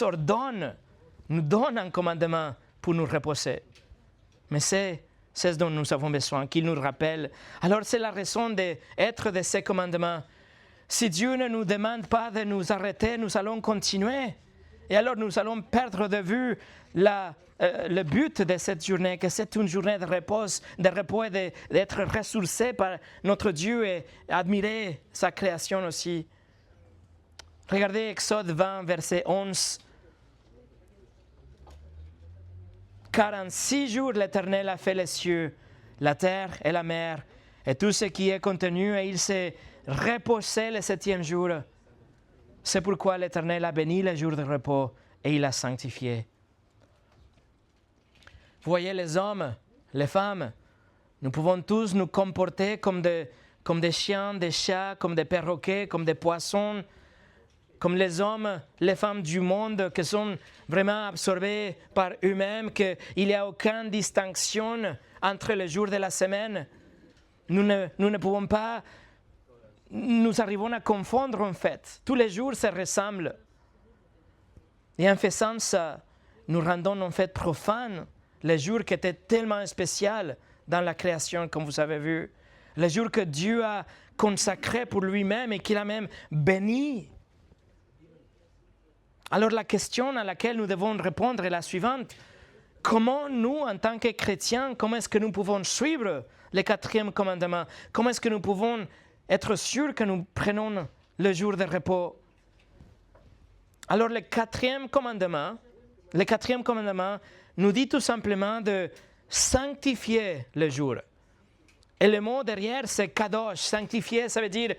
donne un commandement pour nous reposer. Mais c'est ce dont nous avons besoin, qu'il nous rappelle. Alors c'est la raison d'être de ces commandements. Si Dieu ne nous demande pas de nous arrêter, nous allons continuer. Et alors nous allons perdre de vue le but de cette journée, que c'est une journée de repos et d'être ressourcé par notre Dieu et admirer sa création aussi. Regardez Exode 20, verset 11. Car en 6 jours l'Éternel a fait les cieux, la terre et la mer, et tout ce qui est contenu, et il s'est reposé le 7e jour. C'est pourquoi l'Éternel a béni le jour de repos et il l'a sanctifié. Vous voyez, les hommes, les femmes, nous pouvons tous nous comporter comme des chiens, des chats, comme des perroquets, comme des poissons, comme les hommes, les femmes du monde qui sont vraiment absorbés par eux-mêmes, qu'il n'y a aucune distinction entre les jours de la semaine. Nous ne pouvons pas, nous arrivons à confondre en fait. Tous les jours se ressemblent. Et en faisant ça, nous rendons en fait profanes les jours qui étaient tellement spéciaux dans la création, comme vous avez vu. Les jours que Dieu a consacrés pour lui-même et qu'il a même bénis. Alors la question à laquelle nous devons répondre est la suivante. Comment nous, en tant que chrétiens, comment est-ce que nous pouvons suivre le 4e commandement? Comment est-ce que nous pouvons être sûrs que nous prenons le jour de repos? Alors le 4e commandement nous dit tout simplement de sanctifier le jour. Et le mot derrière, c'est kadosh. Sanctifier, ça veut dire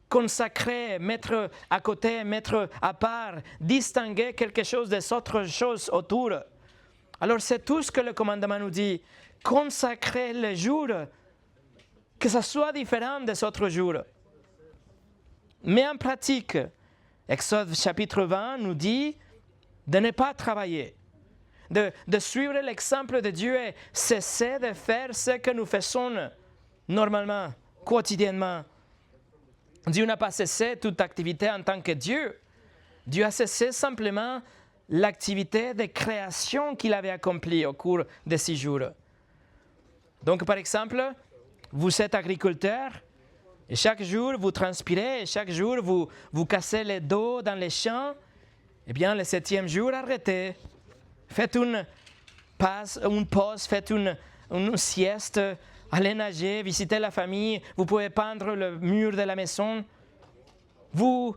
consacrer, mettre à côté, mettre à part, distinguer quelque chose des autres choses autour. Alors c'est tout ce que le commandement nous dit. Consacrer le jour, que ça soit différent des autres jours. Mais en pratique, Exode chapitre 20 nous dit de ne pas travailler, de suivre l'exemple de Dieu et cesser de faire ce que nous faisons normalement, quotidiennement. Dieu n'a pas cessé toute activité en tant que Dieu. Dieu a cessé simplement l'activité de création qu'il avait accomplie au cours de 6 jours. Donc, par exemple, vous êtes agriculteur et chaque jour vous transpirez et chaque jour vous cassez les dos dans les champs. Eh bien, le 7e jour, arrêtez. Faites une pause, faites une sieste. Allez nager, visitez la famille, vous pouvez peindre le mur de la maison. Vous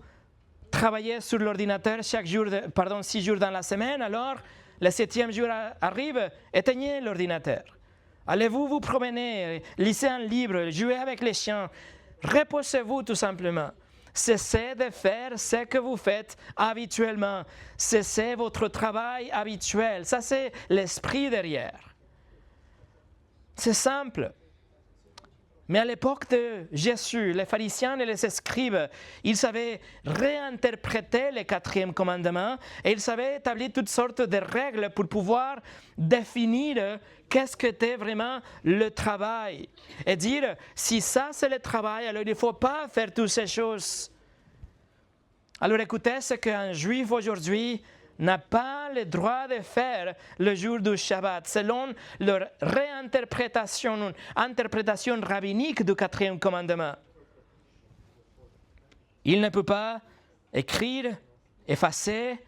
travaillez sur l'ordinateur 6 jours dans la semaine, alors le 7e jour arrive, éteignez l'ordinateur. Allez-vous vous promener, lisez un livre, jouez avec les chiens, reposez-vous tout simplement. Cessez de faire ce que vous faites habituellement. Cessez votre travail habituel. Ça, c'est l'esprit derrière. C'est simple. Mais à l'époque de Jésus, les pharisiens et les scribes, ils savaient réinterpréter le 4e commandement et ils savaient établir toutes sortes de règles pour pouvoir définir qu'est-ce qu'était vraiment le travail. Et dire, si ça c'est le travail, alors il ne faut pas faire toutes ces choses. Alors écoutez ce qu'un juif aujourd'hui n'a pas le droit de faire le jour du Shabbat, selon leur réinterprétation, une interprétation rabbinique du 4e commandement. Il ne peut pas écrire, effacer,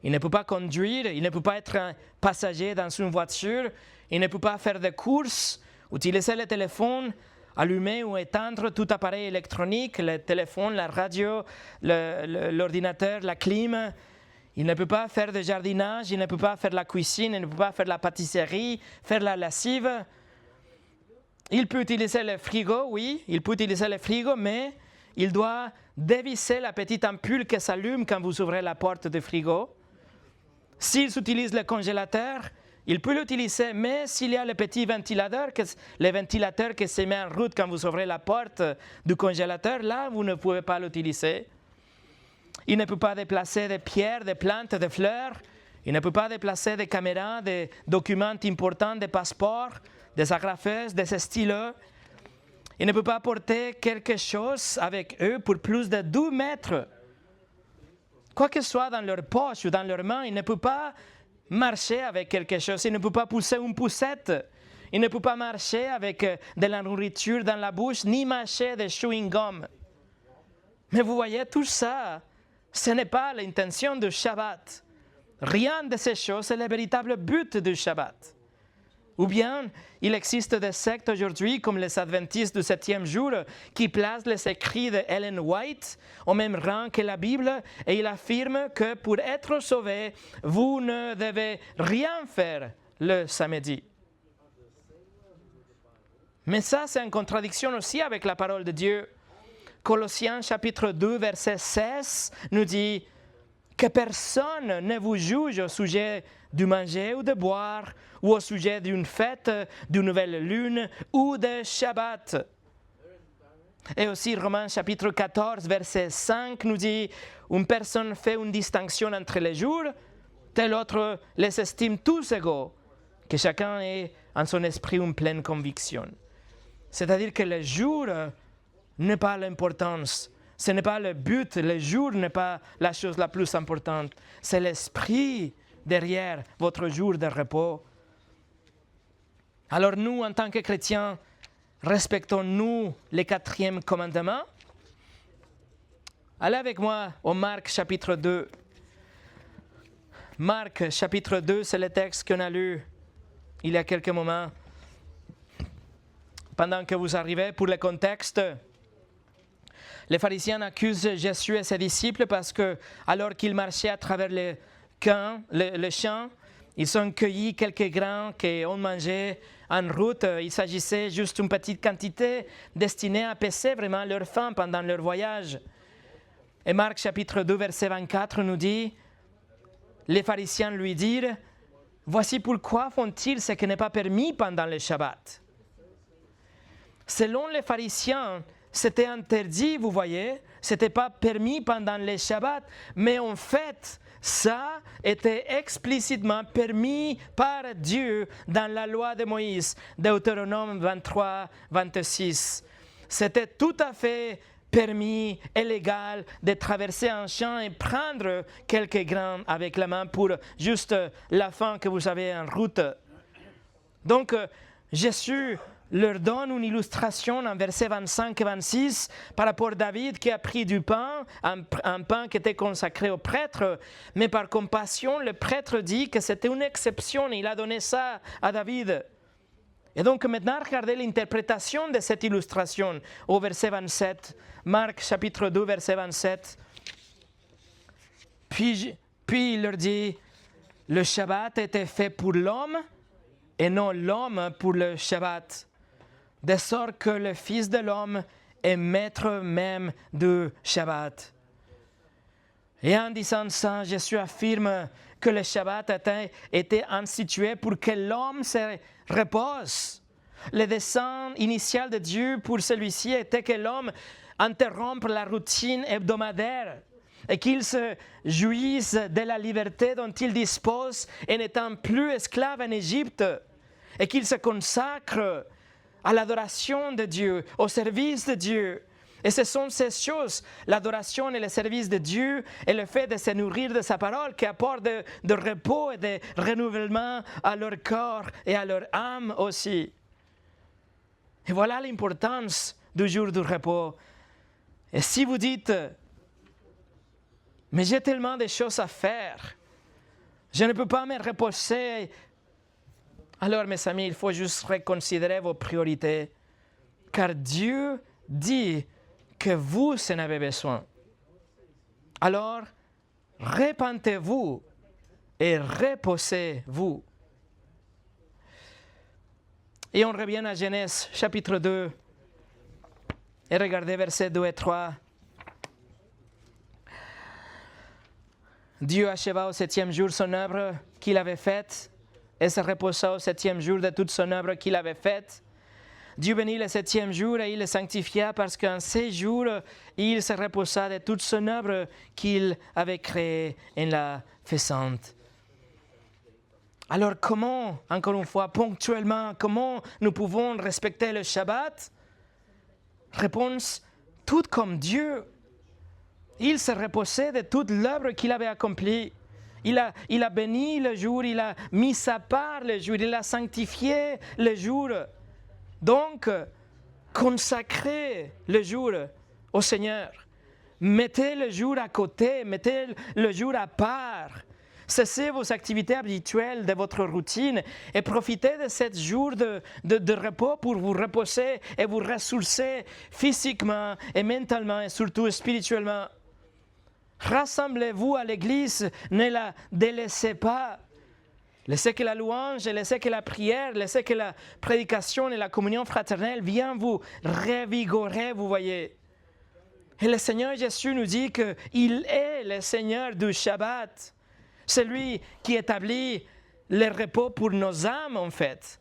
il ne peut pas conduire, il ne peut pas être un passager dans une voiture, il ne peut pas faire des courses, utiliser le téléphone, allumer ou éteindre tout appareil électronique, le téléphone, la radio, l'ordinateur, la clim. Il ne peut pas faire de jardinage, il ne peut pas faire la cuisine, il ne peut pas faire la pâtisserie, faire la lessive. Il peut utiliser le frigo, oui, il peut utiliser le frigo, mais il doit dévisser la petite ampoule qui s'allume quand vous ouvrez la porte du frigo. S'il utilise le congélateur, il peut l'utiliser, mais s'il y a le petit ventilateur, le ventilateur qui se met en route quand vous ouvrez la porte du congélateur, là, vous ne pouvez pas l'utiliser. Il ne peut pas déplacer des pierres, des plantes, des fleurs. Il ne peut pas déplacer des caméras, des documents importants, des passeports, des agrafeuses, des stylos. Il ne peut pas porter quelque chose avec eux pour plus de 2 mètres. Quoi que ce soit dans leur poche ou dans leurs mains, il ne peut pas marcher avec quelque chose. Il ne peut pas pousser une poussette. Il ne peut pas marcher avec de la nourriture dans la bouche, ni mâcher des chewing-gum. Mais vous voyez, tout ça, ce n'est pas l'intention du Shabbat. Rien de ces choses est le véritable but du Shabbat. Ou bien, il existe des sectes aujourd'hui, comme les adventistes du 7e jour, qui placent les écrits de Ellen White au même rang que la Bible, et il affirme que pour être sauvé, vous ne devez rien faire le samedi. Mais ça, c'est en contradiction aussi avec la parole de Dieu. Colossiens chapitre 2, verset 16 nous dit « que personne ne vous juge au sujet du manger ou de boire, ou au sujet d'une fête, d'une nouvelle lune ou de Shabbat. Et aussi Romains chapitre 14, verset 5 nous dit, une personne fait une distinction entre les jours, tel autre les estime tous égaux, que chacun ait en son esprit une pleine conviction. C'est-à-dire que le jour n'est pas l'importance, ce n'est pas le but, le jour n'est pas la chose la plus importante, c'est l'esprit derrière votre jour de repos. Alors nous, en tant que chrétiens, respectons-nous le 4e commandement? Allez avec moi au Marc chapitre 2. Marc chapitre 2, c'est le texte qu'on a lu il y a quelques moments. Pendant que vous arrivez, pour le contexte, les pharisiens accusent Jésus et ses disciples parce que, alors qu'ils marchaient à travers les champs, ils ont cueilli quelques grains qu'on mangeait en route. Il s'agissait juste d'une petite quantité destinée à apaiser vraiment leur faim pendant leur voyage. Et Marc chapitre 2, verset 24 nous dit, les pharisiens lui dirent, « Voici pourquoi font-ils ce qui n'est pas permis pendant le Shabbat. » Selon les pharisiens, c'était interdit, vous voyez, ce n'était pas permis pendant le Shabbat, mais en fait, ça était explicitement permis par Dieu dans la loi de Moïse, Deutéronome 23, 26. C'était tout à fait permis et légal de traverser un champ et prendre quelques grains avec la main pour juste la faim que vous avez en route. Donc, Jésus leur donne une illustration en versets 25 et 26 par rapport à David qui a pris du pain, un pain qui était consacré au prêtre, mais par compassion, le prêtre dit que c'était une exception et il a donné ça à David. Et donc maintenant, regardez l'interprétation de cette illustration au verset 27, Marc chapitre 2, verset 27. Puis il leur dit, le Shabbat était fait pour l'homme et non l'homme pour le Shabbat, de sorte que le Fils de l'homme est maître même du Shabbat. Et en disant ça, Jésus affirme que le Shabbat était institué pour que l'homme se repose. Le dessein initial de Dieu pour celui-ci était que l'homme interrompe la routine hebdomadaire et qu'il se jouisse de la liberté dont il dispose et n'étant plus esclave en Égypte et qu'il se consacre à l'adoration de Dieu, au service de Dieu. Et ce sont ces choses, l'adoration et le service de Dieu et le fait de se nourrir de sa parole qui apportent de repos et de renouvellement à leur corps et à leur âme aussi. Et voilà l'importance du jour du repos. Et si vous dites, mais j'ai tellement de choses à faire, je ne peux pas me reposer, alors mes amis, il faut juste reconsidérer vos priorités, car Dieu dit que vous en avez besoin. Alors, repentez-vous et reposez-vous. Et on revient à Genèse chapitre 2 et regardez versets 2 et 3. Dieu acheva au 7e jour son œuvre qu'il avait faite et se reposa au 7e jour de toute son œuvre qu'il avait faite. Dieu bénit le 7e jour et il le sanctifia parce qu'en 6 jours, il se reposa de toute son œuvre qu'il avait créée en la faisant. Alors comment, encore une fois, ponctuellement, comment nous pouvons respecter le Shabbat? Réponse, tout comme Dieu. Il se reposait de toute l'œuvre qu'il avait accomplie. Il a béni le jour, il a mis à part le jour, il a sanctifié le jour. Donc, consacrez le jour au Seigneur. Mettez le jour à côté, mettez le jour à part. Cessez vos activités habituelles de votre routine et profitez de ce jour de repos pour vous reposer et vous ressourcer physiquement et mentalement et surtout spirituellement. Rassemblez-vous à l'église, ne la délaissez pas. Laissez que la louange, laissez que la prière, laissez que la prédication et la communion fraternelle viennent vous revigorer, vous voyez. Et le Seigneur Jésus nous dit qu'il est le Seigneur du Shabbat. C'est lui qui établit le repos pour nos âmes, en fait.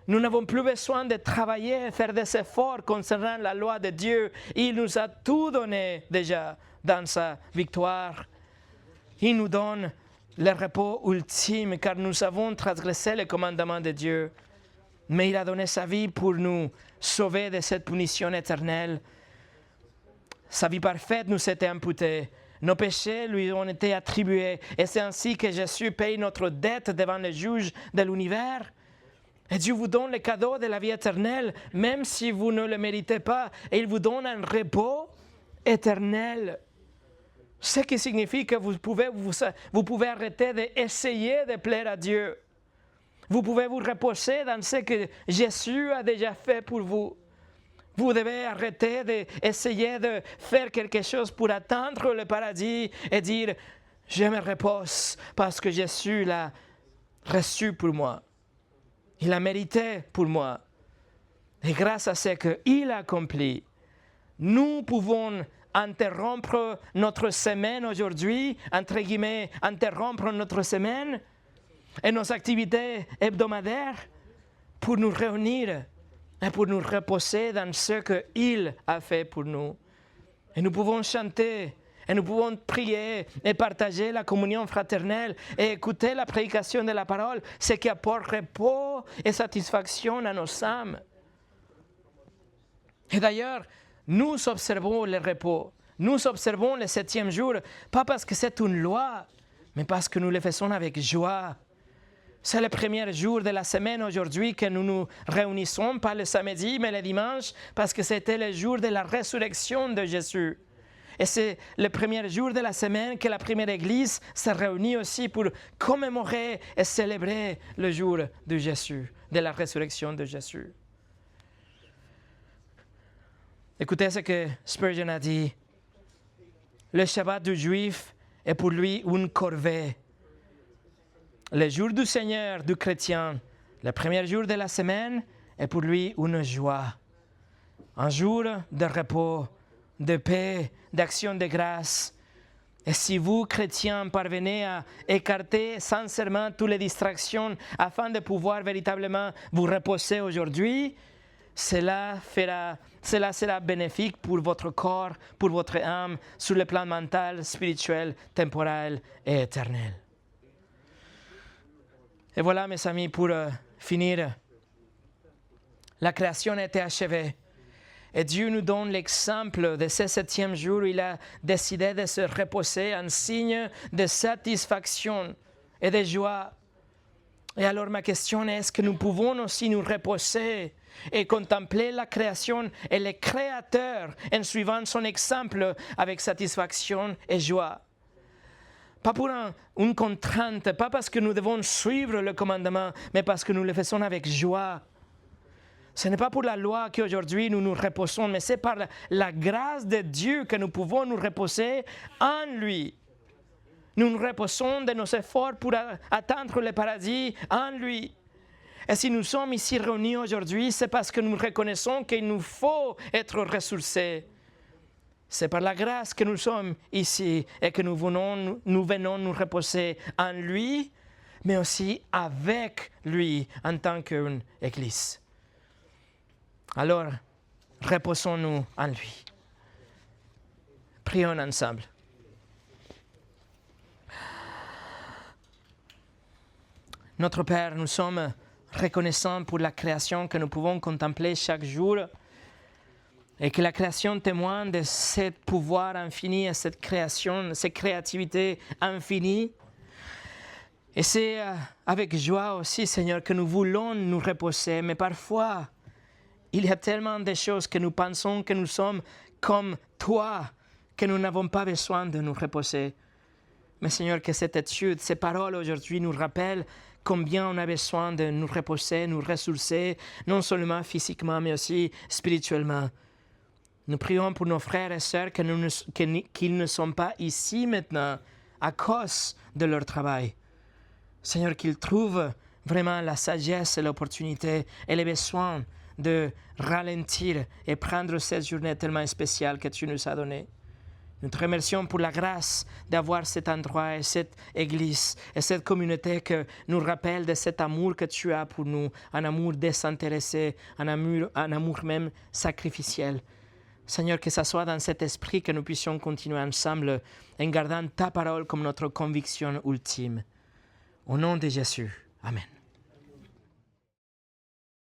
Nous n'avons plus besoin de travailler, faire des efforts concernant la loi de Dieu. Il nous a tout donné déjà dans sa victoire. Il nous donne le repos ultime car nous avons transgressé les commandements de Dieu. Mais il a donné sa vie pour nous sauver de cette punition éternelle. Sa vie parfaite nous était imputée. Nos péchés lui ont été attribués. Et c'est ainsi que Jésus paye notre dette devant le juge de l'univers. Et Dieu vous donne le cadeau de la vie éternelle, même si vous ne le méritez pas. Et il vous donne un repos éternel. Ce qui signifie que vous pouvez arrêter d'essayer de plaire à Dieu. Vous pouvez vous reposer dans ce que Jésus a déjà fait pour vous. Vous devez arrêter d'essayer de faire quelque chose pour atteindre le paradis et dire « Je me repose parce que Jésus l'a reçu pour moi. Il a mérité pour moi. Et grâce à ce qu'il a accompli, nous pouvons interrompre notre semaine aujourd'hui, entre guillemets, interrompre notre semaine et nos activités hebdomadaires pour nous réunir et pour nous reposer dans ce qu'il a fait pour nous. Et nous pouvons chanter, et nous pouvons prier et partager la communion fraternelle et écouter la prédication de la parole, ce qui apporte repos et satisfaction à nos âmes. Et d'ailleurs, nous observons le repos, nous observons le 7e jour, pas parce que c'est une loi, mais parce que nous le faisons avec joie. C'est le premier jour de la semaine aujourd'hui que nous nous réunissons, pas le samedi, mais le dimanche, parce que c'était le jour de la résurrection de Jésus. Et c'est le premier jour de la semaine que la première Église se réunit aussi pour commémorer et célébrer le jour de Jésus, de la résurrection de Jésus. Écoutez ce que Spurgeon a dit. Le Shabbat du Juif est pour lui une corvée. Le jour du Seigneur du chrétien, le premier jour de la semaine, est pour lui une joie. Un jour de repos, de paix, d'action de grâce. Et si vous, chrétiens, parvenez à écarter sincèrement toutes les distractions afin de pouvoir véritablement vous reposer aujourd'hui, cela sera bénéfique pour votre corps, pour votre âme, sur le plan mental, spirituel, temporel et éternel. Et voilà, mes amis, pour finir, la création a été achevée. Et Dieu nous donne l'exemple de ce 7e jour où il a décidé de se reposer en signe de satisfaction et de joie. Et alors ma question est, est-ce que nous pouvons aussi nous reposer et contempler la création et le Créateur en suivant son exemple avec satisfaction et joie? Pas pour une contrainte, pas parce que nous devons suivre le commandement, mais parce que nous le faisons avec joie. Ce n'est pas pour la loi qu'aujourd'hui nous nous reposons, mais c'est par la grâce de Dieu que nous pouvons nous reposer en lui. Nous nous reposons de nos efforts pour atteindre le paradis en lui. Et si nous sommes ici réunis aujourd'hui, c'est parce que nous reconnaissons qu'il nous faut être ressourcés. C'est par la grâce que nous sommes ici et que nous venons nous reposer en lui, mais aussi avec lui en tant qu'une Église. Alors, reposons-nous en lui. Prions ensemble. Notre Père, nous sommes reconnaissants pour la création que nous pouvons contempler chaque jour et que la création témoigne de ce pouvoir infini et cette création, cette créativité infinie. Et c'est avec joie aussi, Seigneur, que nous voulons nous reposer, mais parfois, il y a tellement de choses que nous pensons que nous sommes comme toi, que nous n'avons pas besoin de nous reposer. Mais Seigneur, que cette étude, ces paroles aujourd'hui nous rappellent combien on a besoin de nous reposer, nous ressourcer, non seulement physiquement, mais aussi spirituellement. Nous prions pour nos frères et sœurs qu'ils ne sont pas ici maintenant à cause de leur travail. Seigneur, qu'ils trouvent vraiment la sagesse et l'opportunité et les besoins de ralentir et prendre cette journée tellement spéciale que tu nous as donnée. Nous te remercions pour la grâce d'avoir cet endroit et cette église et cette communauté que nous rappelle de cet amour que tu as pour nous, un amour désintéressé, un amour même sacrificiel. Seigneur, que ce soit dans cet esprit que nous puissions continuer ensemble en gardant ta parole comme notre conviction ultime. Au nom de Jésus. Amen.